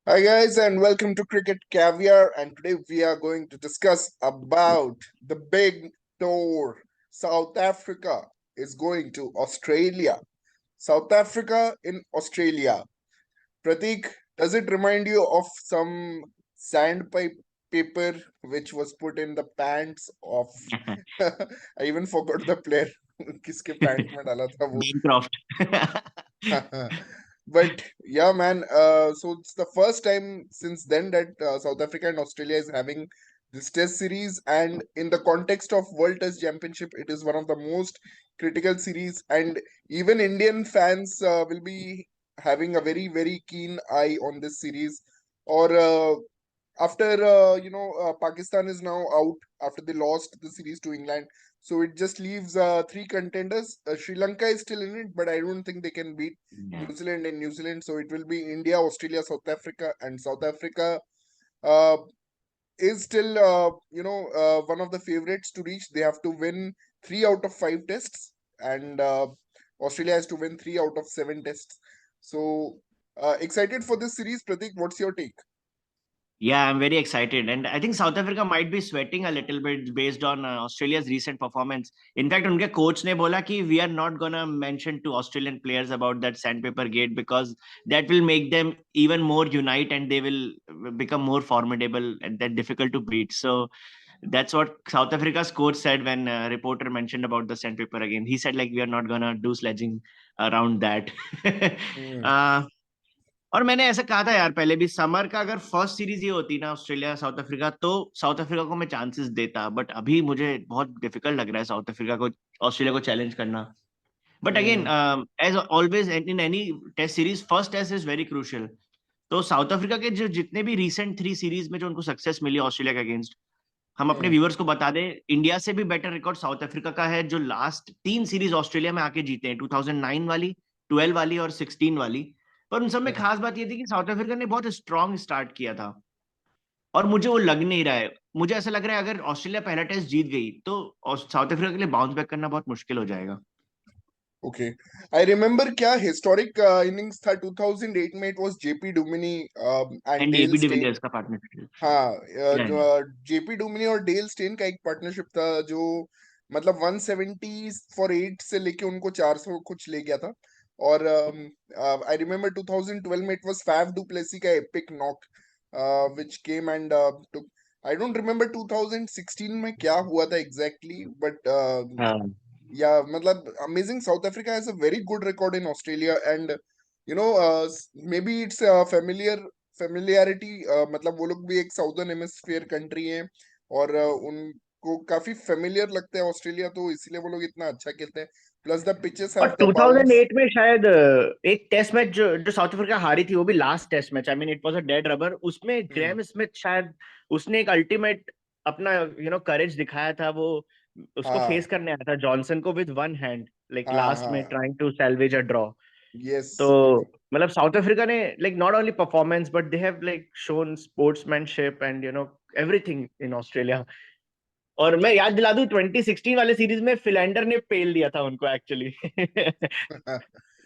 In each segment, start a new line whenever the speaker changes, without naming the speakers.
Hi guys and welcome to Cricket Caviar, and today we are going to discuss about the big tour. South Africa is going to Australia. South Africa in Australia. Pratik, does it remind you of some paper which was put in the pants of I even forgot the player किसके pant में डाला था वो.
Bancroft.
But yeah, man. So it's the first time since then that South Africa and Australia is having this Test series, and in the context of World Test Championship, it is one of the most critical series, and even Indian fans will be having a very keen eye on this series. Or after Pakistan is now out after they lost the series to England, so it just leaves three contenders. Sri Lanka is still in it, but I don't think they can beat
Yeah.
New Zealand. So it will be India, Australia, South Africa, and South Africa uh, is still one of the favorites to reach. They have to win 3 out of 5 tests, and Australia has to win 3 out of 7 tests. So excited for this series, Pratik. What's your take?
Yeah, I'm very excited. And I think South Africa might be sweating a little bit based on Australia's recent performance. In fact, उनके coach ने बोला कि we are not gonna mention to Australian players about that sandpaper gate because that will make them even more unite and they will become more formidable and then difficult to beat. So that's what South Africa's coach said when a reporter mentioned about the sandpaper again. He said like we are not gonna do sledging around that.
Hmm.
uh, और मैंने ऐसा कहा था यार पहले भी summer का अगर फर्स्ट सीरीज ये होती ना ऑस्ट्रेलिया साउथ अफ्रीका तो साउथ अफ्रीका को मैं चांसेस देता बट अभी मुझे बहुत डिफिकल्ट लग रहा है साउथ अफ्रीका को ऑस्ट्रेलिया को चैलेंज करना but again
Hmm.
As always in any test series first test is very crucial तो साउथ अफ्रीका के जो जितने भी रिसेंट 3 सीरीज में जो उनको सक्सेस मिली ऑस्ट्रेलिया के अगेंस्ट हम अपने
Hmm.
व्यूअर्स को बता दें इंडिया से भी बेटर रिकॉर्ड साउथ अफ्रीका का है जो लास्ट 3 सीरीज ऑस्ट्रेलिया में आके जीते हैं 2009 वाली 12 वाली और 16 वाली पर उन सब में
Hmm.
खास बात ये थी कि साउथ अफ्रीका ने बहुत स्ट्रांग स्टार्ट किया था और मुझे वो लग नहीं रहा है मुझे ऐसा लग रहा है अगर ऑस्ट्रेलिया पहला टेस्ट जीत गई तो साउथ अफ्रीका के लिए बाउंस बैक करना बहुत मुश्किल हो जाएगा
ओके, आई रिमेम्बर क्या हिस्टोरिक इनिंग्स था 2008 में. It was JP Duminy and
and
Dale
AB
Steyn.
De Villiers का पार्टनरशिप
हाँ,
या
जेपी डुमिनी और डेल स्टेन का एक पार्टनरशिप था जो मतलब 170 फॉर 8 से लेके उनको 400 कुछ ले गया था. और आई रिमेम्बर 2012 में it was Faf du Plessis का epic knock which came and took. I don't remember 2016 में क्या हुआ था एग्जैक्टली, बट
हाँ
yeah, matlab amazing. South Africa has a very good record in Australia, and maybe it's a familiarity. मतलब वो लोग भी एक साउदर्न हेमिस्फीयर कंट्री है, और उनको काफी फेमिलियर लगता है ऑस्ट्रेलिया, तो इसीलिए वो लोग इतना अच्छा खेलते हैं. प्लस द पिचेस
और
हैव द बाउंस.
2008 में शायद एक टेस्ट मैच जो जो साउथ अफ्रीका हारी थी वो भी last test match I mean it was a dead rubber उसमें
हम्म.
ग्रेम स्मिथ शायद उसने एक अल्टीमेट अपना करेज दिखाया था वो उसको फेस
हाँ
करने आया था जॉनसन को विद वन हैंड लाइक
हाँ
लास्ट में
हाँ.
Trying to salvage a draw
yes.
तो मतलब साउथ अफ्रीका ने like not only performance but they have like shown sportsmanship and everything in Australia और मैं याद दिला दूं 2016 वाले सीरीज में फिलेंडर ने पेल दिया था उनको एक्चुअली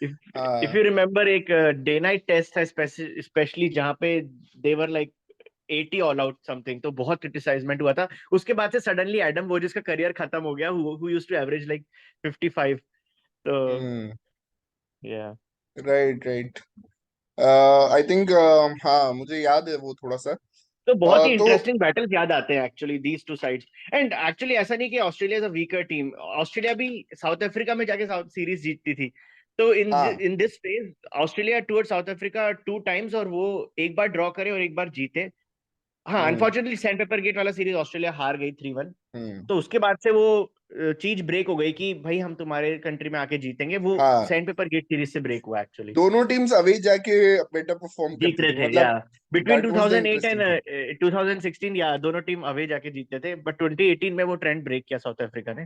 इफ
हाँ.
यू रिमेम्बर एक डे नाइट टेस्ट था स्पेशली जहां पे देवर लाइक 80 ऑल आउट समथिंग तो बहुत क्रिटिसाइजमेंट हुआ था उसके बाद से सडनली एडम वोजिस का करियर खत्म हो गया who used to average like 55 तो
हम्म.
या
राइट राइट. आई थिंक हाँ, मुझे याद है वो थोड़ा सा.
तो बहुत ही
तो
इंटरेस्टिंग बैटल्स याद आते हैं actually these two sides and actually ऐसा नहीं कि Australia is a weaker team Australia भी साउथ अफ्रीका में जाके साउथ सीरीज जीतती थी तो
हाँ.
In this phase Australia toward south Africa 2 times और वो एक बार ड्रॉ करे और एक बार जीते हाँ
हम्म.
अनफॉर्चुनेटली सैंड पेपर गेट वाला सीरीज ऑस्ट्रेलिया हार गई 3-1
हम्म.
तो उसके बाद से वो चीज ब्रेक हो गई कि भाई हम तुम्हारे कंट्री में आके जीतेंगे वो
हाँ,
सैंड पेपर गेट सीरीज से ब्रेक हुआ एक्चुअली
दोनों टीम्स अवे जाके बेटर परफॉर्म
जीत
करती
रहे
थी,
थे या
मतलब
between
that was the
2008 and
interesting thing.
2016 या दोनों टीम अवे जाके जीतते थे बट 2018 में वो ट्रेंड ब्रेक किया साउथ अफ्रीका ने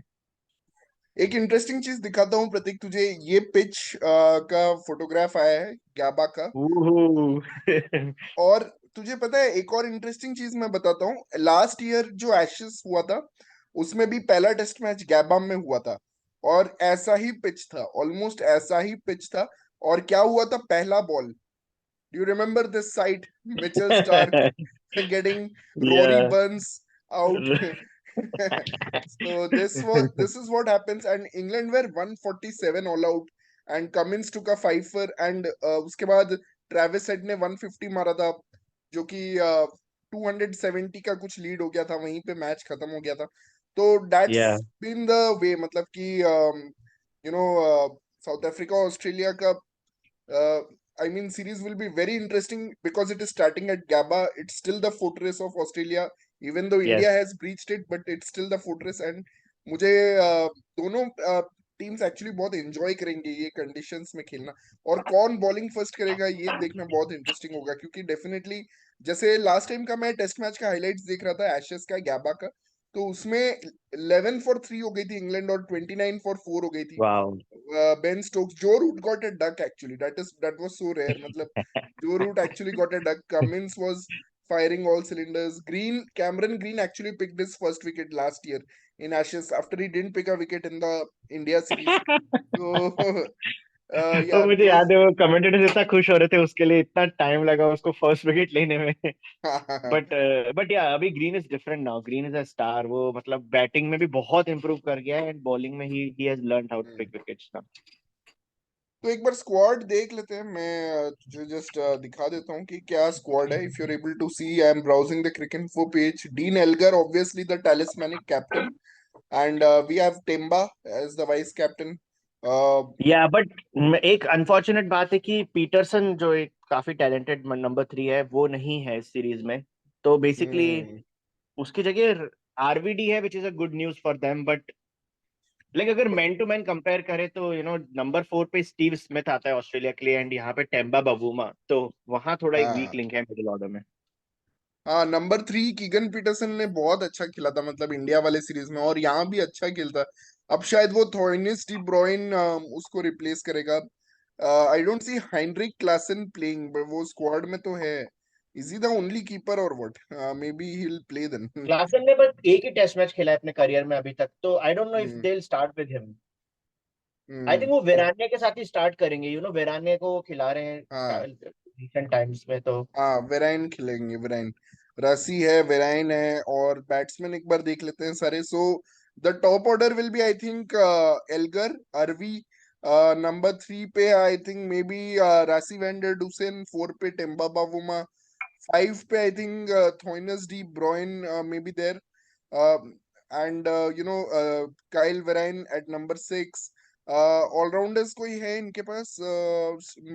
एक इंटरेस्टिंग चीज दिखाता हूँ प्रतीक तुझे. ये पिच का फोटोग्राफ आया है गैबा का.
Woohoo.
और तुझे पता है एक और इंटरेस्टिंग चीज मैं बताता हूँ. लास्ट ईयर जो एशेस हुआ था, उसमें भी पहला टेस्ट मैच गैबा में हुआ था, और ऐसा ही पिच था, ऑलमोस्ट ऐसा ही पिच था. और क्या हुआ था, पहला ball Do you remember this sight? Mitchell Stark getting Rory
Yeah.
Burns out. So this is what happens, and England were 147 all out, and Cummins took a fifer, and उसके बाद Travis head ने 150 मारा था, जो कि 270 का कुछ lead हो गया था, वहीं पे मैच खत्म हो गया था. तो that's
Yeah.
Been the way, मतलब कि you know South Africa Australia का I mean, series will be very interesting because it is starting at Gabba. It's still the fortress of Australia, even though India
Yes.
has breached it, but it's still the fortress. And मुझे दोनों teams actually बहुत enjoy करेंगे ये conditions में खेलना. और कौन bowling first करेगा ये देखना बहुत इंटरेस्टिंग होगा, क्योंकि डेफिनेटली जैसे लास्ट टाइम का मैं टेस्ट मैच का हाइलाइट्स देख रहा था एशेस का गैबा का, तो उसमें 11 फॉर 3 हो गई थी इंग्लैंड और 29 फॉर 4 हो गई थी.
Wow.
Ben Stokes, Joe Root got a duck actually. That was so rare. मतलब Joe Root actually got a duck. Cummins was firing all cylinders. Cameron Green actually picked his first wicket last year in Ashes after he didn't pick a wicket in the India series. So
तो
yeah,
मुझे
those.
याद है वो commentators इतना खुश हो रहे थे उसके लिए, इतना टाइम लगा उसको फर्स्ट विकेट लेने में. बट या अभी green is different now. Green is a star. वो मतलब बैटिंग में भी बहुत इंप्रूव कर गया है, एंड बॉलिंग में ही has learned how to pick wickets now.
तो एक बार स्क्वाड देख लेते हैं. मैं तुझे जस्ट दिखा देता हूँ कि क्या स्क्वाड है. If you are able to see, I am browsing the cricket info page. Dean Elgar obviously the talismanic captain, and we have Temba as the vice captain. Uh,
या बट एक unfortunate बात है कि Peterson जो एक काफी talented number 3 है, वो नहीं है इस सीरीज में. तो बेसिकली
hmm,
उसकी जगह आरवीडी है, which is a good news for them. But like अगर मैन टू मैन कंपेयर करें तो नंबर 4 पे स्टीव स्मिथ आता है ऑस्ट्रेलिया के लिए, एंड यहाँ पे टेम्बा बवूमा. तो वहां थोड़ा एक वीक
हाँ
लिंक है मिडिल ऑर्डर में.
हाँ, नंबर 3 कीगन पीटरसन ने बहुत अच्छा खेला था, मतलब इंडिया वाले सीरीज में, और यहाँ भी अच्छा खेलता. अब शायद वो थॉइनिस डी ब्रॉयन उसको रिप्लेस करेगा. I don't see Heinrich Klaasen playing, वो स्क्वाड में तो है. Is he the only keeper और what? May be he will play then.
Klaasen ने बस एक ही टेस्ट मैच खेला है अपने करियर में अभी तक, तो I don't know if they will start with him. I think वो वेरानिया के साथ ही स्टार्ट करेंगे. वेरानिया को वो खिला रहे हैं
हाँ
रिसेंट टाइम्स में तो.
हाँ, वेराइन खेलेंगे. वेराइन, रसी है, वेराइन है, और बैट्समैन एक बार देख लेते हैं सारे. So the top order will be I think Elgar, Erwee. Number 3 पे I think may be Rassie van der Dussen. 4 पे टेम्बा बावुमा. 5 पे I think Theunis de Bruyn may be there. And Kyle Verreynne at number 6. All rounders कोई है इनके पास?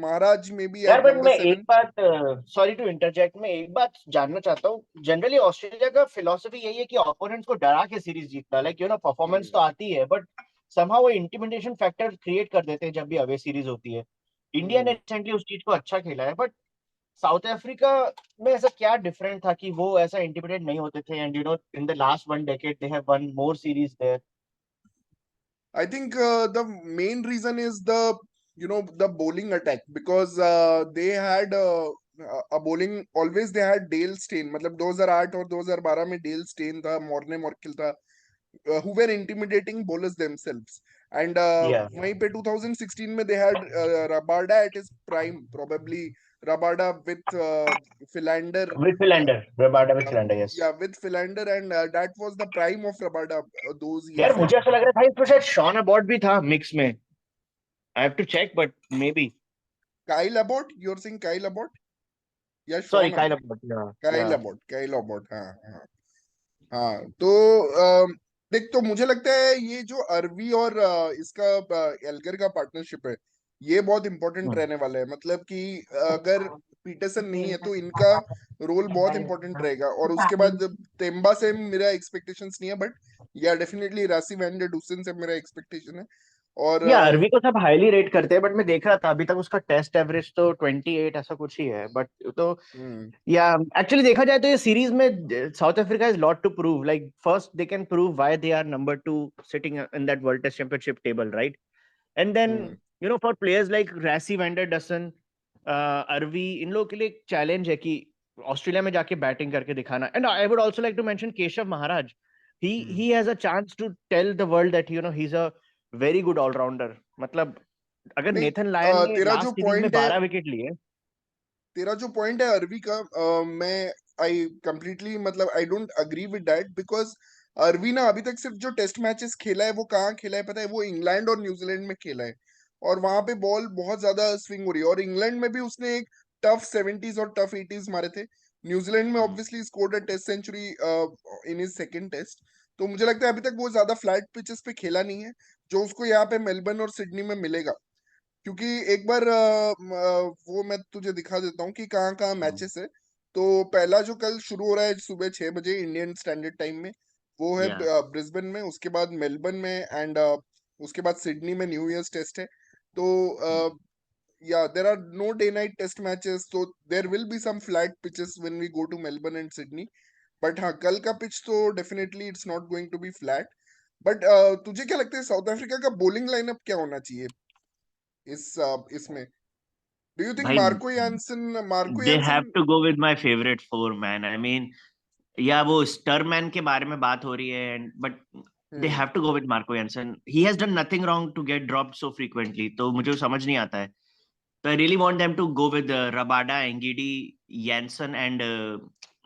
Maharaj may be
यार
eight
but
number
मैं एक
7.
बात, सॉरी टू इंटरजेक्ट, मैं एक बात जानना चाहता हूँ. जनरली ऑस्ट्रेलिया का फिलोसफी यही है कि ओपोनेंट्स को डरा के सीरीज जीतना. लाइक परफॉर्मेंस तो आती है, बट समहाउ वो इंटिमिडेशन फैक्टर क्रिएट कर देते हैं जब भी अवे सीरीज होती है. इंडिया ने रिसेंटली उस चीज को अच्छा खेला है, बट साउथ अफ्रीका में ऐसा क्या डिफरेंट था कि वो ऐसा इंटिमिडेट नहीं होते थे, and in the last 1 decade they have won more series there.
I think the main reason is the bowling attack, because they had a bowling, always they had Dale Steyn. मतलब 2008 और 2012 में Dale Steyn था, Morne मॉर्किल था, who were intimidating bowlers themselves. And
या
वहीं पे 2016 में they had Rabada at his prime, probably Rabada with Philander.
With Philander, Rabada with
Uh,
Philander, yes.
yeah, with Philander, and that was the prime of Rabada those
यार
years.
मुझे ऐसा लग रहा था इसमें शायद शॉन अबॉट भी था मिक्स में. I have to check, but maybe.
Kyle Abbott, you're saying Kyle Abbott? Yeah
sorry,
Shaun
Kyle
Abbott?
Abbott. Yeah
Kyle
yeah
Abbott, Kyle Abbott, हाँ हाँ. हाँ तो देख, तो मुझे लगता है ये जो अरवी और इसका एल्गर का पार्टनरशिप है, ये बहुत इंपॉर्टेंट रहने वाला है. मतलब कि अगर पीटरसन नहीं है तो इनका रोल बहुत इंपॉर्टेंट रहेगा. और उसके बाद तेम्बा से मेरा एक्सपेक्टेशंस नहीं है, बट या डेफिनेटली रासी वैन डर डुसन से मेरा एक्सपेक्टेशन है. और
या अरवी को सब हाईली रेट करते हैं, बट मैं देख रहा था अभी तक उसका टेस्ट एवरेज तो 28 ऐसा कुछ ही है. बट तो
हम्म
या एक्चुअली देखा जाए तो ये सीरीज में South Africa is lot to prove. Like first they can prove why they are number 2 sitting in that world test championship table, right? And then
hmm
for players like Rassie van der Dussen, Erwee, इन लोगों के लिए एक challenge है कि Australia में जाके batting करके दिखाना. And I would also like to mention Keshav Maharaj.
Hmm.
He has a chance to tell the world that he is a very good allrounder. मतलब अगर
नहीं,
नेथन लायन ने
तेरा जो
लास्ट सीरीज में
पॉइंट है,
12 विकेट लिए.
तेरा जो पॉइंट है अरवी का, मैं आई कंप्लीटली मतलब I don't agree with that, because अरवी ना अभी तक सिर्फ जो टेस्ट मैचेस खेला है वो कहाँ खेला है पता है? वो इंग्लैंड और न्यूजीलैंड में खेला है, और वहां पे बॉल बहुत ज्यादा स्विंग हो रही है, और इंग्लैंड में भी उसने एक टफ सेवेंटीज और टफ एटीज मारे थे। न्यूजीलैंड में
hmm,
obviously scored a test century in his second test. तो मुझे लगता है अभी तक वो ज्यादा फ्लैट पिचेस पे खेला नहीं है, जो उसको यहाँ पे मेलबर्न और सिडनी में मिलेगा। क्योंकि एक बार वो मैं तुझे दिखा देता हूँ कि कहाँ कहाँ
हम्म,
मैचेस है। तो पहला जो कल शुरू हो रहा है सुबह 6 बजे इंडियन स्टैंडर्ड टाइम में, वो है
या
ब्रिस्बेन में, उसके बाद मेलबर्न में, एंड उसके बाद सिडनी में न्यू ईयर्स टेस्ट है। तो yeah there are no day night test matches, तो there will be some flat pitches when we go to Melbourne and Sydney. But हाँ, कल का पिच तो definitely it's not going to be flat. But तुझे क्या लगता है South Africa का बॉलिंग लाइनअप क्या होना चाहिए इसमें? डू यू थिंक
भाई
Marco
they have
Jansen?
To go with my favourite four man, I mean, या वो स्टरमैन के बारे में बात हो रही है, and but they
hmm.
Have to go with Marco Jansen. He has done nothing wrong to get dropped so frequently, तो मुझे वो समझ नहीं आता है। तो I really want them to go with Rabada, Ngidi, Jansen, and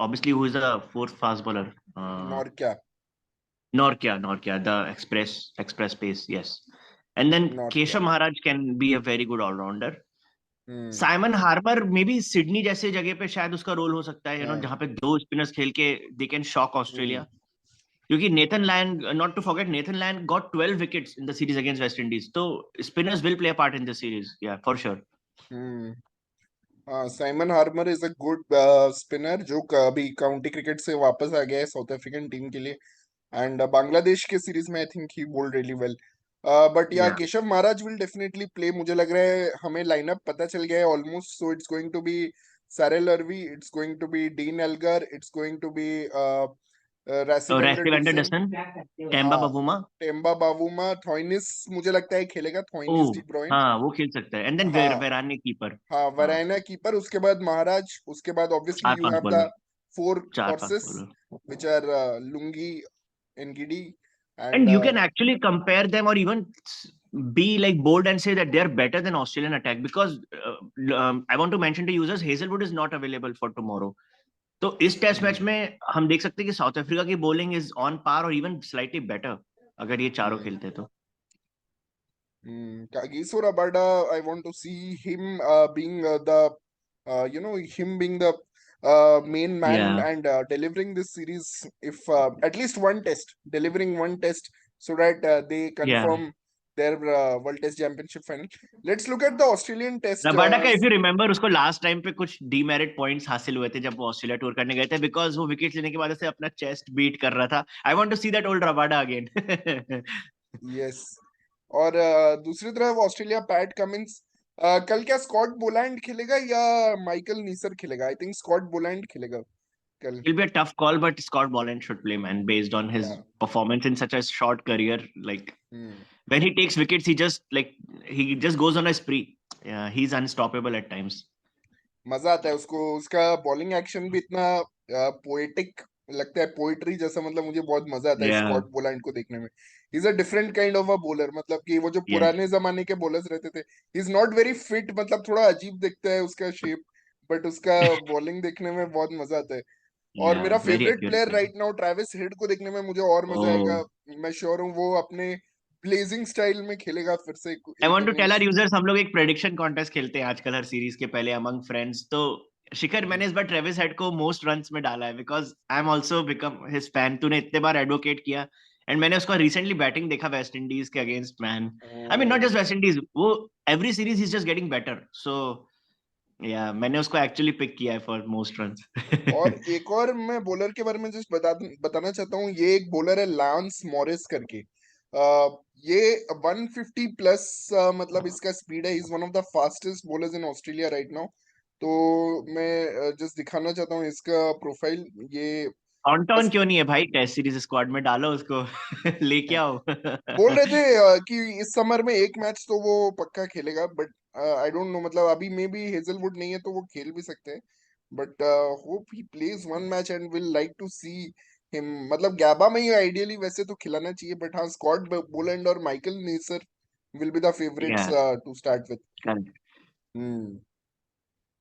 obviously who is the fourth fast bowler?
और क्या?
Norkia, the express pace, yes. And then
और क्या?
Keshav Maharaj can be a very good all-rounder.
Hmm.
Simon Harper may be Sydney जैसे जगह पे शायद उसका role हो सकता है,
हाँ।
जहाँ पे दो स्पिनर्स खेल के they can shock
hmm.
Australia. क्योंकि Nathan Lyon, not to forget, Nathan Lyon got 12 wickets in the series against West Indies, तो spinners will play a part in this series, yeah for sure.
Hmm. हाँ, Simon Harmer is a good spinner जो अभी county cricket से वापस आ गया है south African team के लिए, एंड बांग्लादेश के सीरीज में I think he bowled really well. But yeah
yeah
Keshav Maharaj will definitely play, मुझे लग रहा है हमें लाइनअप पता चल गया है almost. So it's going to be Sarel Erwee, it's going to be Dean Elgar, it's going to be
तो
रासिवेंडर
रेस्टिव एंडर
डुसन।
डसन, टेम्बा
हाँ,
बबूमा।
टेम्बा बावूमा, थॉइनिस मुझे लगता है खेलेगा,
ओ
थॉइनिस डी ब्रॉयन।
हाँ, वो खेल सकता है, एंड देन
हाँ।
वेरानी कीपर।
हाँ,
हाँ,
वरैना कीपर, उसके बाद महाराज, उसके बाद ऑब्वियसली
चार
यू
पांच
हैव द
बॉलर,
फोर
चार पांच
horses
bowler.
which are lungi, Ngidi, and
And you can actually compare them, or even be like bold and say that they are better than Australian attack, because I want to mention to users, Hazelwood is not available for tomorrow. तो इस test match में हम देख सकते हैं कि south Africa की bowling is on par और इवन स्लाइटली बेटर अगर ये चारों खेलते तो।
Kagiso Rabada, I want to see him being him being the main man
या
and delivering this series. If at least one test, delivering one test, so that they
या
confirm their World Test Championship final. Let's look at the Australian Test.
Rabada का, if you remember, उसको last time पे कुछ demerit points हासिल हुए थे जब वो ऑस्ट्रेलिया टूर करने गए थे, बिकॉज वो विकेट लेने की वजह से अपना चेस्ट बीट कर रहा था। I want to see that old Rabada again.
Yes. और दूसरी तरफ ऑस्ट्रेलिया, पैट कमिंस। कल क्या स्कॉट बोलैंड खेलेगा या माइकल नीसर खेलेगा? आई थिंक स्कॉट बोलैंड खेलेगा कल।
It'll be a tough call, but Scott Boland should play, man, based on his
या।
performance in such a short career. Like
hmm.
when he takes wickets, he just goes on a spree. Yeah, he's unstoppable at times.
मजा आता है उसको, उसका bowling action भी इतना poetic लगता है, पोइट्री जैसा, मतलब मुझे बहुत मजा आता है
Yeah,
स्कॉट बोलैंड को देखने में। Is a different kind of a bowler, मतलब कि वो जो
yes,
पुराने जमाने के बॉलर्स रहते थे, इज नॉट वेरी फिट, मतलब थोड़ा अजीब दिखता है उसका शेप, बट उसका बॉलिंग देखने में बहुत मजा आता है। और मेरा
yeah, very
favourite
accurate
player
player.
Right now Travis Head को देखने में मुझे और मजा
Oh,
आएगा। मैं श्योर हूँ वो अपने ब्लेजिंग स्टाइल में खेलेगा फिर से
I
एक
want to tell our
innings.
users, हम लोग एक प्रेडिक्शन कॉन्टेस्ट खेलते हैं आजकल हर सीरीज के पहले अमंग फ्रेंड्स। तो शिखर, मैंने इस बार ट्रेविस हेड को मोस्ट रन्स में डाला है, because I am also become his fan. तूने इतने बार एडवोकेट किया, एंड मैंने उसका रिसेंटली बैटिंग देखा वेस्ट इंडीज के against, man. I mean, not just West Indies, वो every series is just getting better. So yeah मैंने उसको एक्चुअली पिक किया है फॉर मोस्ट रन्स।
और एक और मैं बॉलर के बारे में जस्ट बताना चाहता हूँ, ये एक बॉलर है लांस मॉरिस करके। ये 150 प्लस, मतलब इसका स्पीड है, is one of the fastest bowlers in Australia right now. तो मैं जस्ट दिखाना चाहता हूँ इसका प्रोफाइल, ये
ऑन
बस।
क्यों नहीं है भाई? टेस्ट सीरीज स्क्वाड में डालो उसको। लेके आओ।
बोल रहे थे कि इस समर में एक मैच तो वो पक्का खेलेगा, बट आई डोंट नो, मतलब अभी मे बी हेजलवुड नहीं है तो वो खेल भी सकते हैं। But hope he plays one match and will like to see him, मतलब गैबा में ही आइडियली वैसे तो खिलाना चाहिए, बट हाँ, स्कॉट बोलैंड और Michael Neser will be the favourites
या
टू स्टार्ट विथ।
करेक्ट।
हम्म।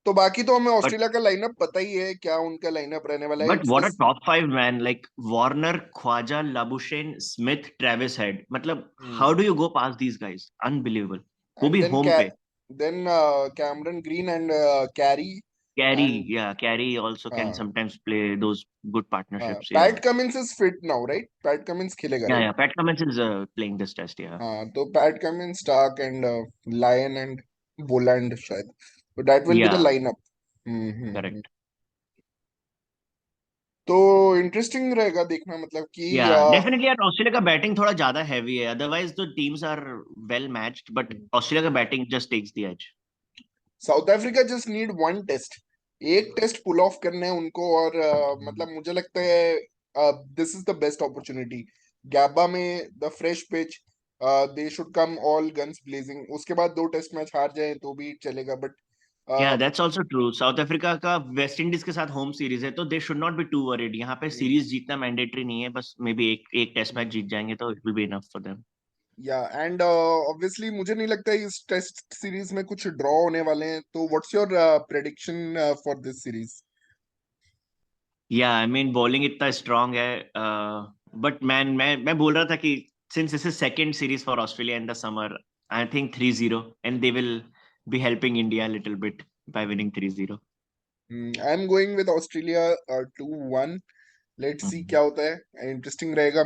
तो बाकी तो हमें
But
ऑस्ट्रेलिया का लाइनअप पता ही है, क्या उनका लाइनअप रहने वाला है।
but
it's
what a
this.
top five man, like Warner, Khwaja, Labuschagne, Smith, Travis Head. मतलब how do you go past these guys? Unbelievable. वो
एंड
भी home पे.
Then Cameron Green and Carey
Carey,
and
yeah, Carey also can sometimes play those good partnerships. Yeah,
PAT Cummins is fit now, right? PAT Cummins खेलेगा,
yeah,
right?
yeah. Pat Cummins is playing this test. Yeah,
हाँ, तो Pat Cummins, Starc and Lyon and Boland शायद, तो that will be the
yeah,
lineup.
correct.
तो interesting रहेगा देखना, मतलब कि
Yeah, definitely. यार ऑस्ट्रेलिया का बैटिंग थोड़ा ज्यादा हैवी है. अदरवाइज तो teams are well matched, but Australia का batting just takes the edge.
South Africa just need one test, एक टेस्ट पुल ऑफ करना है उनको, और मतलब मुझे लगता है this is the best opportunity. गैबा में the fresh pitch, they should come all guns blazing. उसके बाद दो टेस्ट मैच हार जाए तो भी चलेगा, बट
या that's also true. South Africa का वेस्ट इंडीज के साथ होम सीरीज है, तो they should not be to worried. यहाँ पे सीरीज जीतना मैंडेटरी नहीं है, बस मे बी एक एक टेस्ट मैच जीत जाएंगे तो it will be enough for them.
या एंड ऑब्वियसली मुझे नहीं लगता इस टेस्ट सीरीज में कुछ ड्रॉ होने वाले हैं, तो what's your prediction for this series?
या आई मीन बॉलिंग इतना स्ट्रांग है, बट मैं बोल रहा था कि since this is second series for Australia in the summer, I think 3-0 and they will be helping India little bit by winning 3-0.
I am going with Australia 2-1। Let's see क्या होता है, interesting रहेगा।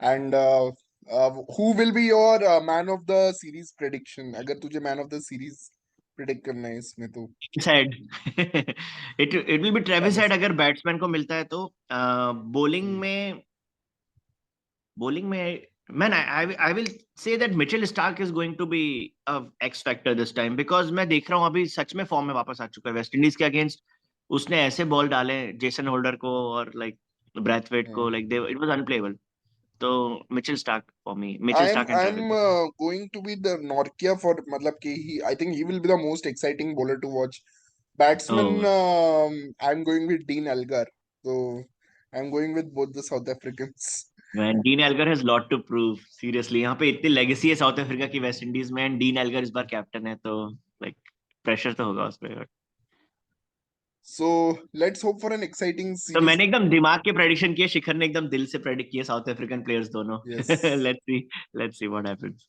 And who will be your man of the series prediction, अगर तुझे man of the series predict करना है इसमें तो?
Head. It will be Travis head
Travis.
अगर बैट्समैन को मिलता है तो. बॉलिंग में bowling में man I will say that Mitchell Stark is going to be a X factor this time because मैं देख रहा हूँ अभी सच में फॉर्म में वापस आ चुका है वेस्ट इंडीज के अगेंस्ट. उसने ऐसे बॉल डाले जेसन होल्डर को और लाइक ब्रैथवेट को, like they it was unplayable. तो Mitchell Starc for me, Mitchell Starc and
I
Travis.
Am going to be the Nortje for, मतलब कि he, I think he will be the most exciting bowler to watch. Batsman
oh
I am going with Dean Elgar, तो I am going with both the South Africans.
Man, Dean Elgar has lot to prove seriously. यहाँ पे इतनी legacy है South Africa की West Indies में, and dean Elgar इस बार captain है, तो लाइक प्रेशर तो होगा उस पर.
So let's hope for an exciting
तो
सीरीज।
मैंने एकदम दिमाग के प्रेडिक्शन किए, शिखर ने एकदम दिल से प्रेडिक्ट किए साउथ अफ्रीकन प्लेयर्स दोनों.
Yes.
Let's see what happens.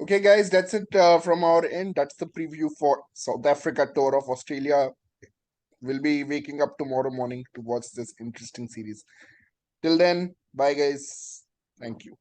Okay, guys, that's it from our end. That's the preview for South Africa tour of Australia. We'll be waking up tomorrow morning to watch this interesting series. Till then, bye, guys. Thank you.